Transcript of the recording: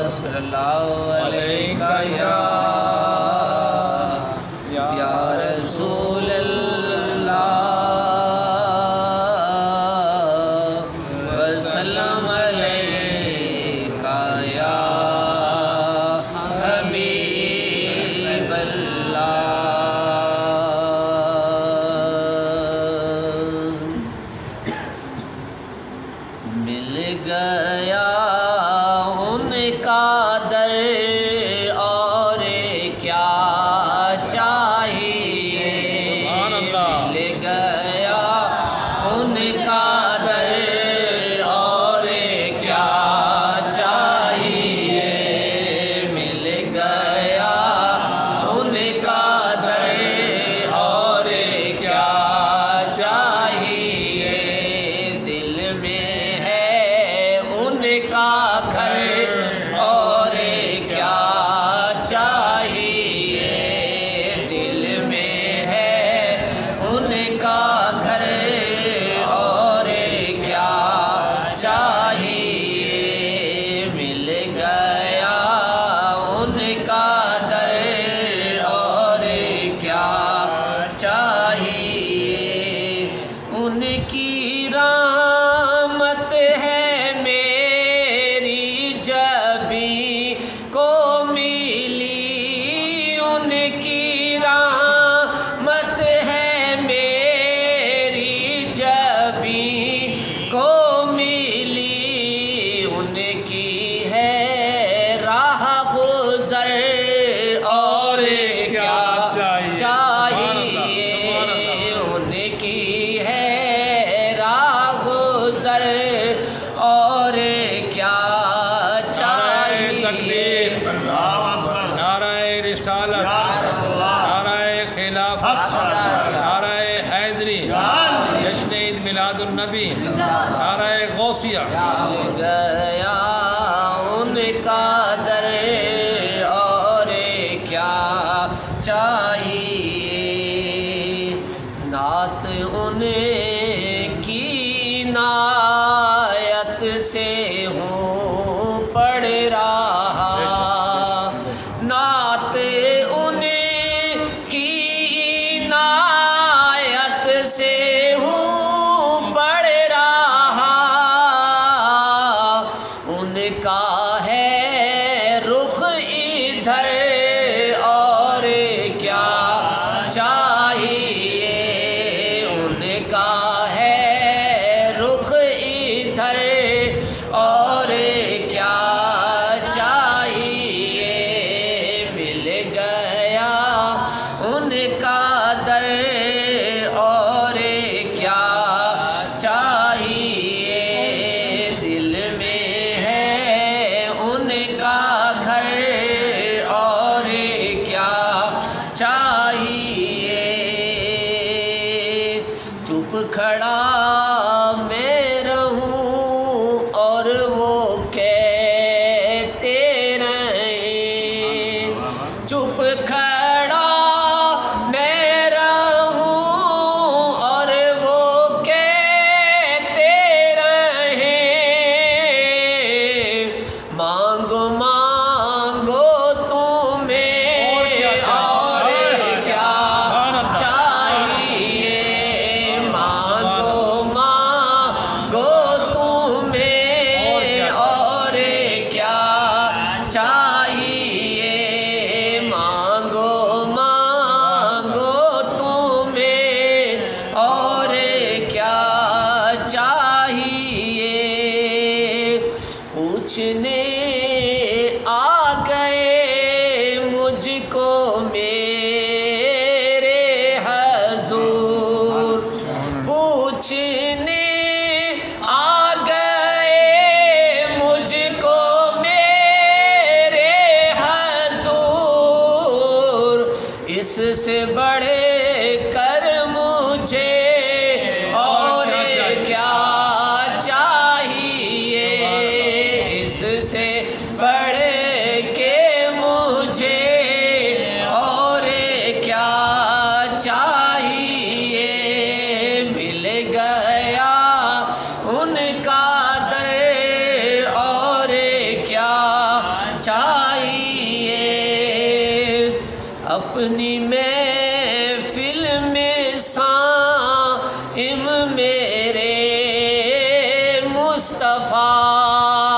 सल्लल्लाहु अलैहि या रसूल अल्लाह वसल्लम अलैका या हबीब अल्लाह। मिल गया उनका दर और क्या चाहिए। मिल गया उनका दर और क्या चाहिए। मिल गया उनका दर और क्या चाहिए। दिल में है उनका घर और क्या चाहिए। दिल में है उनका घर और क्या चाहिए। मिल गया उनका दर और क्या चाहिए। उनकी रहमत है मेरी जबी को मिली। उनकी रहमत है मेरी जबी को मिली। उनकी है राह गुज़र और क्या चाहिए। उनकी है राह गुज़र और क्या चाहिए। नाराए रिसालत, नाराए खिलाफत, नाराए हैदरी, जश्न ईद मिलादुन्नबी, नाराए गौसिया। मिल गया उनका दर और क्या चाहिए। नात उनकी नायत से हूँ पढ़ रहा। नात उनकी नायत से हूँ पढ़ रहा। उनका है रुख इधर और क्या चाहिए। उनका है रुख इधर और क्या चाहिए। मिल गया उनका दर और क्या चाहिए। दिल में है उनका घर और क्या चाहिए। चुप खड़ा मैं रहूं और वो कहते रहें। चुप खड़ा मैं रहूं और वो कहते रहें। मांगो मांगो तुम्हें और क्या चाहिए। मांगो मांगो तुम्हें और क्या चाहिए। मांगो मांगो तुम्हें और क्या चाहिए। पूछने आ गए मुझको मेरे हजूर। पूछने आ गए मुझको मेरे हजूर। इससे बढ़े कर मुझे और क्या चाहिए। इससे बढ़ के मुझे और क्या चाहिए। मिल गया उनका दर और क्या چاہیے، اپنی محفل میں صائم میرے مصطفیٰ